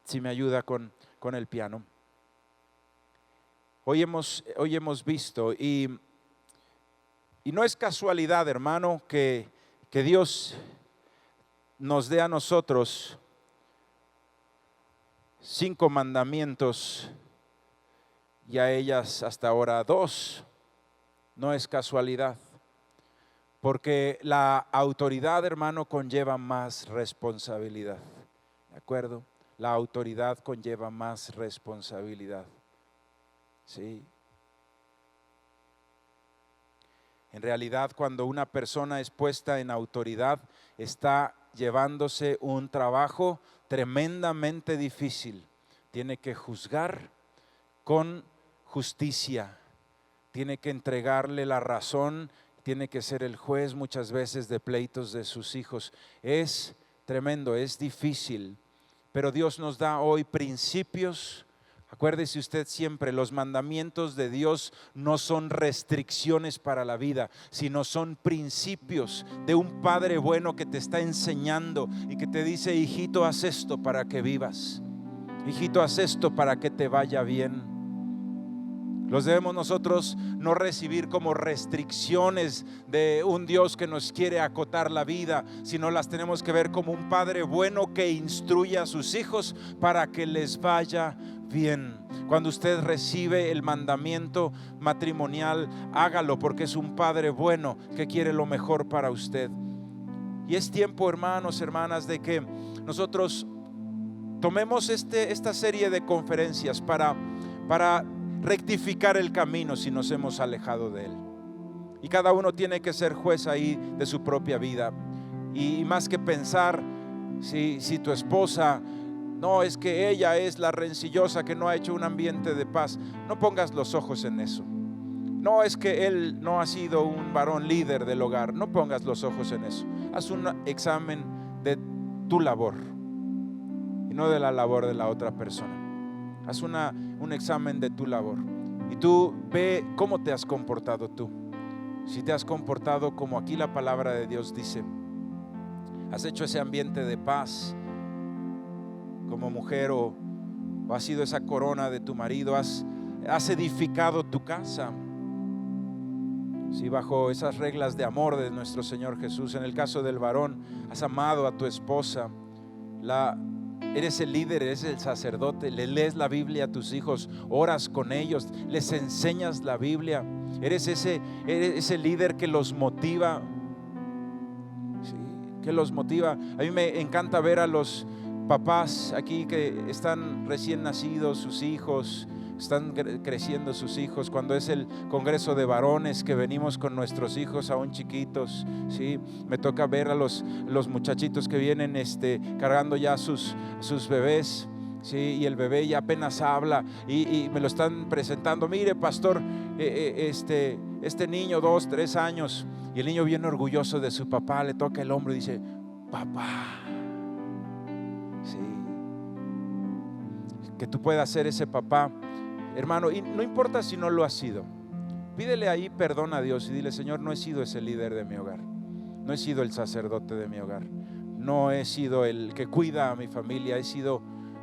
si me ayuda con el piano. Hoy hemos visto y no es casualidad, hermano, que Dios nos dé a nosotros 5 mandamientos y a ellas hasta ahora 2. No es casualidad, porque la autoridad, hermano, conlleva más responsabilidad. ¿De acuerdo? La autoridad conlleva más responsabilidad. Sí. En realidad, cuando una persona es puesta en autoridad, está llevándose un trabajo tremendamente difícil. Tiene que juzgar con justicia, tiene que entregarle la razón, tiene que ser el juez muchas veces de pleitos de sus hijos. Es tremendo, es difícil, pero Dios nos da hoy principios. Acuérdese usted siempre, los mandamientos de Dios no son restricciones para la vida, sino son principios de un Padre bueno que te está enseñando y que te dice: hijito, haz esto para que vivas, hijito, haz esto para que te vaya bien. Los debemos nosotros no recibir como restricciones de un Dios que nos quiere acotar la vida, sino las tenemos que ver como un Padre bueno que instruye a sus hijos para que les vaya bien. Cuando usted recibe el mandamiento matrimonial, hágalo porque es un Padre bueno que quiere lo mejor para usted. Y es tiempo, hermanos, hermanas, de que nosotros tomemos esta serie de conferencias para rectificar el camino si nos hemos alejado de él. Y cada uno tiene que ser juez ahí de su propia vida. Y más que pensar si tu esposa, no, es que ella es la rencillosa que no ha hecho un ambiente de paz, no pongas los ojos en eso. No, es que él no ha sido un varón líder del hogar, no pongas los ojos en eso. haz un examen de tu labor y no de la labor de la otra persona. Haz un examen de tu labor y tú ve cómo te has comportado tú. Si te has comportado como aquí la palabra de Dios dice, has hecho ese ambiente de paz como mujer, o has sido esa corona de tu marido, has edificado tu casa, si bajo esas reglas de amor de nuestro Señor Jesús. En el caso del varón, has amado a tu esposa, eres el líder, eres el sacerdote, le lees la Biblia a tus hijos, oras con ellos, les enseñas la Biblia, eres ese líder que los motiva, ¿sí? Que los motiva. A mí me encanta ver a los papás aquí que están recién nacidos, sus hijos, están creciendo sus hijos, cuando es el congreso de varones que venimos con nuestros hijos aún chiquitos, ¿sí? Me toca ver a los muchachitos que vienen cargando ya sus bebés, ¿sí? Y el bebé ya apenas habla y me lo están presentando. Mire, pastor, este niño 2, 3 años, y el niño bien orgulloso de su papá, le toca el hombro y dice, papá. Sí. Que tú puedas ser ese papá, hermano, y no importa si no lo has sido, pídele ahí perdón a Dios y dile, Señor, no he sido ese líder de mi hogar, no he sido el sacerdote de mi hogar, no he sido el que cuida a mi familia,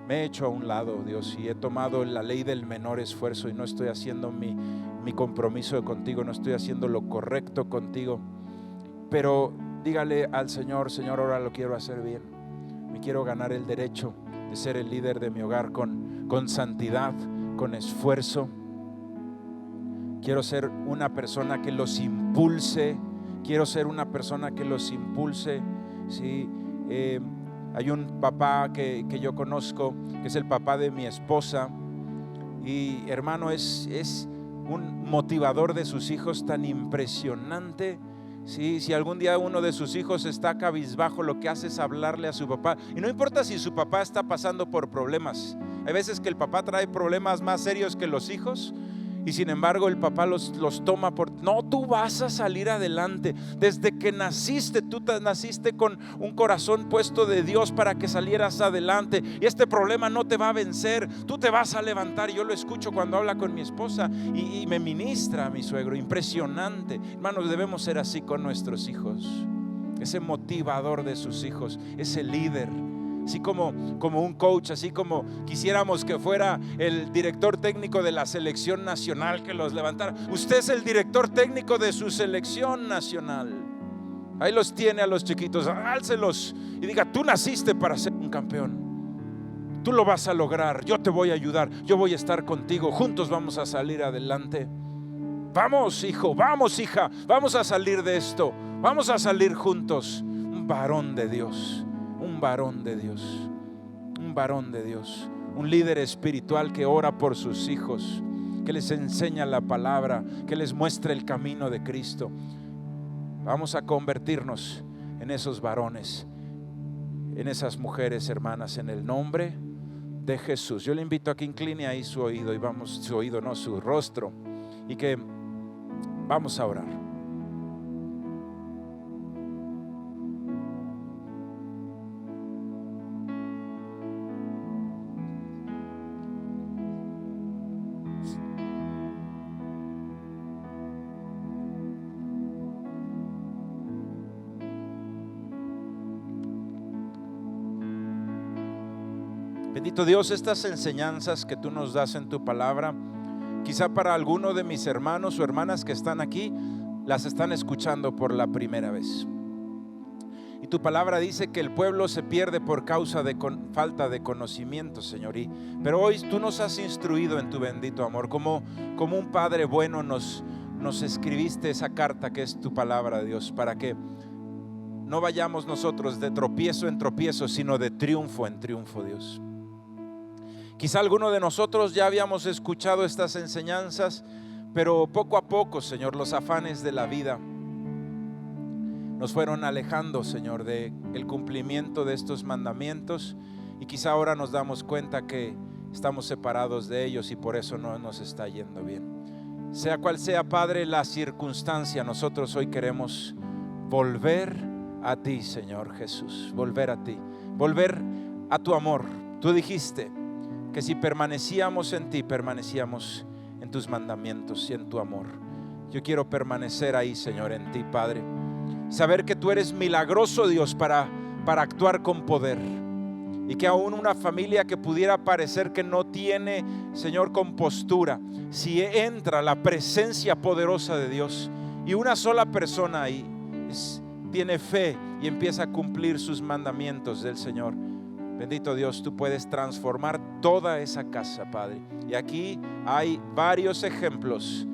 me he hecho a un lado, Dios, y he tomado la ley del menor esfuerzo y no estoy haciendo mi compromiso contigo, no estoy haciendo lo correcto contigo. Pero dígale al Señor, Señor, ahora lo quiero hacer bien, me quiero ganar el derecho de ser el líder de mi hogar con santidad, con esfuerzo. Quiero ser una persona que los impulse. ¿Sí? Hay un papá que yo conozco, que es el papá de mi esposa, y hermano, es un motivador de sus hijos tan impresionante. Sí, si algún día uno de sus hijos está cabizbajo, lo que hace es hablarle a su papá, y no importa si su papá está pasando por problemas. Hay veces que el papá trae problemas más serios que los hijos, y sin embargo el papá los toma no, tú vas a salir adelante. Desde que naciste, tú naciste con un corazón puesto de Dios para que salieras adelante, y este problema no te va a vencer, tú te vas a levantar. Y yo lo escucho cuando habla con mi esposa y me ministra a mi suegro, impresionante. Hermanos, debemos ser así con nuestros hijos, ese motivador de sus hijos, ese líder. Así como un coach, así como quisiéramos que fuera el director técnico de la selección nacional que los levantara. Usted es el director técnico de su selección nacional. Ahí los tiene a los chiquitos, álcelos y diga, tú naciste para ser un campeón, tú lo vas a lograr, yo te voy a ayudar, yo voy a estar contigo, juntos vamos a salir adelante. Vamos, hijo, vamos, hija, vamos a salir de esto, vamos a salir juntos. Un varón de Dios, un varón de Dios, un varón de Dios, un líder espiritual que ora por sus hijos, que les enseña la palabra, que les muestra el camino de Cristo. Vamos a convertirnos en esos varones, en esas mujeres, hermanas, en el nombre de Jesús. Yo le invito a que incline ahí su oído, y su rostro, y que vamos a orar. Bendito Dios, estas enseñanzas que tú nos das en tu palabra, quizá para alguno de mis hermanos o hermanas que están aquí, las están escuchando por la primera vez. Y tu palabra dice que el pueblo se pierde por causa de falta de conocimiento, Señor. Pero hoy tú nos has instruido en tu bendito amor. Como un Padre bueno nos escribiste esa carta que es tu palabra, Dios, para que no vayamos nosotros de tropiezo en tropiezo, sino de triunfo en triunfo, Dios. Quizá alguno de nosotros ya habíamos escuchado estas enseñanzas, pero poco a poco, Señor, los afanes de la vida nos fueron alejando, Señor, del cumplimiento de estos mandamientos, y quizá ahora nos damos cuenta que estamos separados de ellos y por eso no nos está yendo bien. Sea cual sea, Padre, la circunstancia, nosotros hoy queremos volver a ti, Señor Jesús, volver a ti, volver a tu amor. Tú dijiste que si permanecíamos en ti, permanecíamos en tus mandamientos y en tu amor. Yo quiero permanecer ahí, Señor, en ti, Padre. Saber que tú eres milagroso, Dios, para actuar con poder. Y que aún una familia que pudiera parecer que no tiene, Señor, compostura, si entra la presencia poderosa de Dios y una sola persona ahí tiene fe y empieza a cumplir sus mandamientos del Señor, bendito Dios, tú puedes transformar toda esa casa, Padre. Y aquí hay varios ejemplos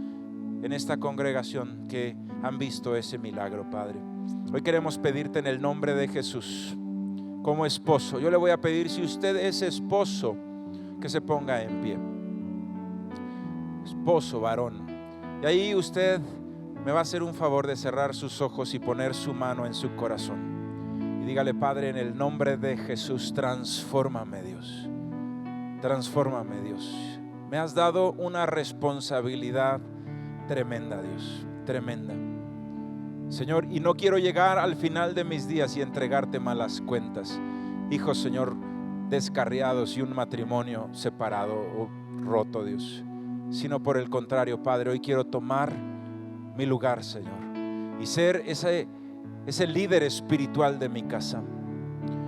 en esta congregación que han visto ese milagro, Padre. Hoy queremos pedirte en el nombre de Jesús, como esposo. Yo le voy a pedir, si usted es esposo, que se ponga en pie. Esposo, varón. Y ahí usted me va a hacer un favor de cerrar sus ojos y poner su mano en su corazón. Y dígale: Padre, en el nombre de Jesús, transfórmame, Dios. Transfórmame, Dios. Me has dado una responsabilidad tremenda, Dios, tremenda, Señor, y no quiero llegar al final de mis días y entregarte malas cuentas, hijos, Señor, descarriados y un matrimonio separado o roto, Dios, sino por el contrario, Padre, hoy quiero tomar mi lugar, Señor, y ser ese líder espiritual de mi casa,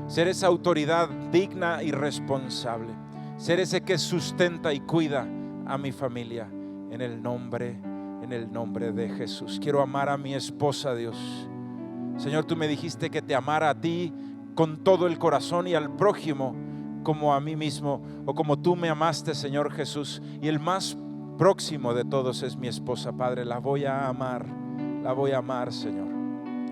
ser esa autoridad digna y responsable, ser ese que sustenta y cuida a mi familia, en el nombre de Jesús. Quiero amar a mi esposa, Dios. Señor, tú me dijiste que te amara a ti con todo el corazón y al prójimo como a mí mismo, o como tú me amaste, Señor Jesús. Y el más próximo de todos es mi esposa, Padre. La voy a amar, Señor.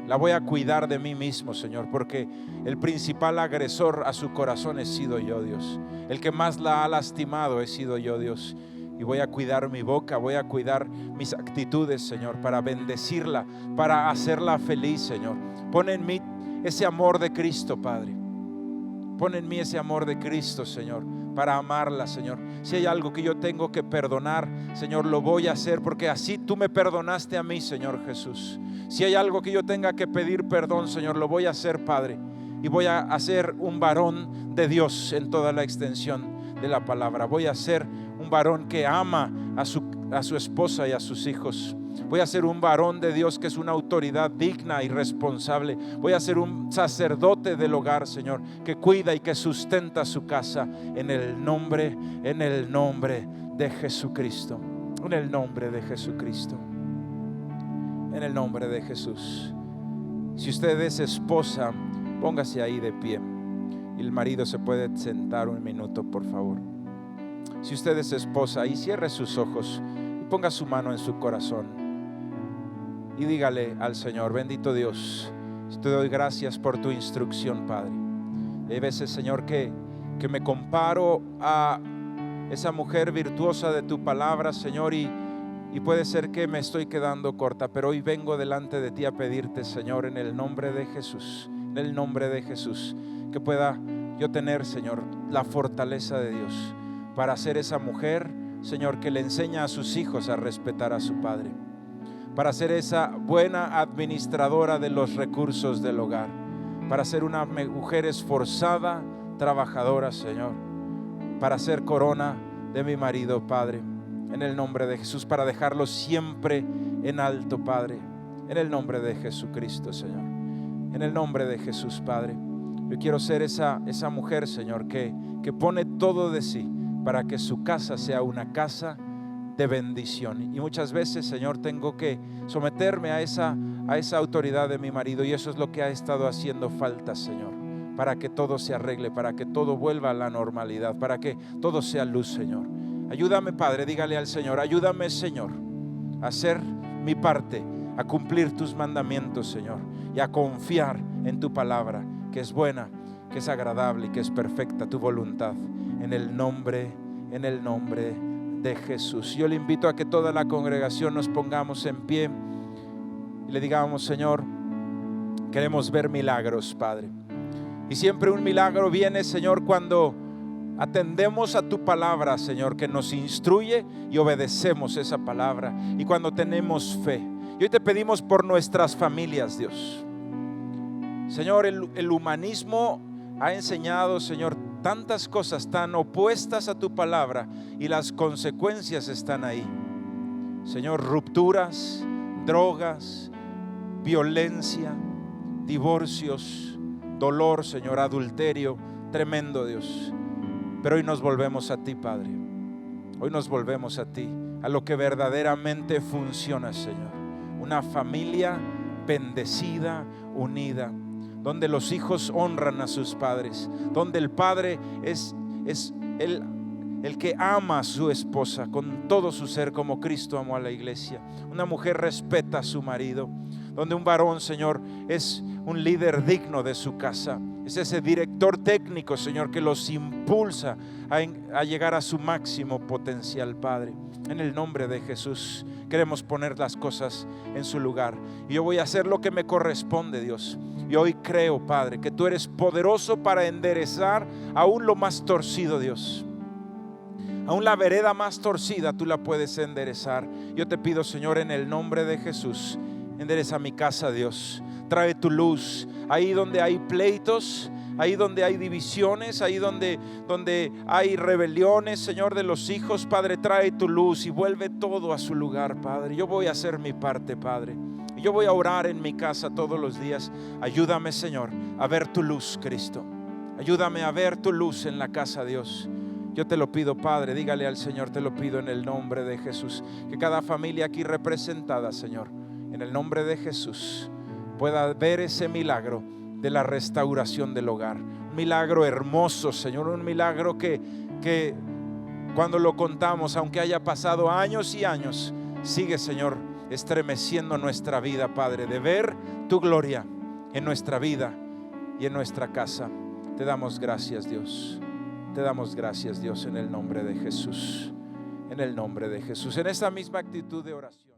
La voy a cuidar de mí mismo, Señor, porque el principal agresor a su corazón he sido yo, Dios. El que más la ha lastimado he sido yo, Dios. Y voy a cuidar mi boca, voy a cuidar mis actitudes, Señor, para bendecirla, para hacerla feliz, Señor. Pon en mí ese amor de Cristo, Padre. Pon en mí ese amor de Cristo, Señor, para amarla, Señor. Si hay algo que yo tengo que perdonar, Señor, lo voy a hacer, porque así tú me perdonaste a mí, Señor Jesús. Si hay algo que yo tenga que pedir perdón, Señor, lo voy a hacer, Padre. Y voy a hacer un varón de Dios en toda la extensión de la palabra. Voy a ser un varón que ama a su esposa y a sus hijos. Voy a ser un varón de Dios que es una autoridad digna y responsable. Voy a ser un sacerdote del hogar, Señor, que cuida y que sustenta su casa en el nombre de Jesucristo. En el nombre de Jesucristo. En el nombre de Jesús. Si usted es esposa, póngase ahí de pie. Y el marido se puede sentar un minuto, por favor. Si usted es esposa, y cierre sus ojos y ponga su mano en su corazón y dígale al Señor: bendito Dios, te doy gracias por tu instrucción, Padre. Hay veces, Señor, que me comparo a esa mujer virtuosa de tu palabra, Señor, y puede ser que me estoy quedando corta, pero hoy vengo delante de ti a pedirte, Señor, en el nombre de Jesús, que pueda yo tener, Señor, la fortaleza de Dios para ser esa mujer, Señor, que le enseña a sus hijos a respetar a su padre, para ser esa buena administradora de los recursos del hogar, para ser una mujer esforzada, trabajadora, Señor, para ser corona de mi marido, Padre, en el nombre de Jesús, para dejarlo siempre en alto, Padre, en el nombre de Jesucristo, Señor, en el nombre de Jesús, Padre. Yo quiero ser esa mujer, Señor, que pone todo de sí para que su casa sea una casa de bendición. Y muchas veces, Señor, tengo que someterme a esa autoridad de mi marido, y eso es lo que ha estado haciendo falta, Señor, para que todo se arregle, para que todo vuelva a la normalidad, para que todo sea luz, Señor. Ayúdame, Padre, dígale al Señor: ayúdame, Señor, a hacer mi parte, a cumplir tus mandamientos, Señor, y a confiar en tu palabra, que es buena, que es agradable y que es perfecta tu voluntad, en el nombre de Jesús. Yo le invito a que toda la congregación nos pongamos en pie y le digamos: Señor, queremos ver milagros, Padre. Y siempre un milagro viene, Señor, cuando atendemos a tu palabra, Señor, que nos instruye y obedecemos esa palabra, y cuando tenemos fe. Y hoy te pedimos por nuestras familias, Dios. Señor, el humanismo ha enseñado, Señor, tantas cosas tan opuestas a tu palabra y las consecuencias están ahí. Señor, rupturas, drogas, violencia, divorcios, dolor, Señor, adulterio, tremendo, Dios. Pero hoy nos volvemos a ti, Padre. Hoy nos volvemos a ti, a lo que verdaderamente funciona, Señor. Una familia bendecida, unida, donde los hijos honran a sus padres, donde el padre es el que ama a su esposa con todo su ser, como Cristo amó a la iglesia. Una mujer respeta a su marido, donde un varón, Señor, es un líder digno de su casa. Es ese director técnico, Señor, que los impulsa a llegar a su máximo potencial, Padre. En el nombre de Jesús queremos poner las cosas en su lugar. Y yo voy a hacer lo que me corresponde, Dios. Y hoy creo, Padre, que tú eres poderoso para enderezar aún lo más torcido, Dios. Aún la vereda más torcida tú la puedes enderezar. Yo te pido, Señor, en el nombre de Jesús, endereza mi casa, Dios. Trae tu luz ahí donde hay pleitos, ahí donde hay divisiones, ahí donde hay rebeliones, Señor, de los hijos. Padre, trae tu luz y vuelve todo a su lugar, Padre. Yo voy a hacer mi parte, Padre. Y yo voy a orar en mi casa todos los días. Ayúdame, Señor, a ver tu luz, Cristo. Ayúdame a ver tu luz en la casa, Dios. Yo te lo pido, Padre, dígale al Señor, te lo pido en el nombre de Jesús. Que cada familia aquí representada, Señor, en el nombre de Jesús, pueda ver ese milagro de la restauración del hogar. Un milagro hermoso, Señor, un milagro que cuando lo contamos, aunque haya pasado años y años, sigue, Señor, estremeciendo nuestra vida, Padre, de ver tu gloria en nuestra vida y en nuestra casa. Te damos gracias, Dios. Te damos gracias, Dios, en el nombre de Jesús. En el nombre de Jesús. En esta misma actitud de oración.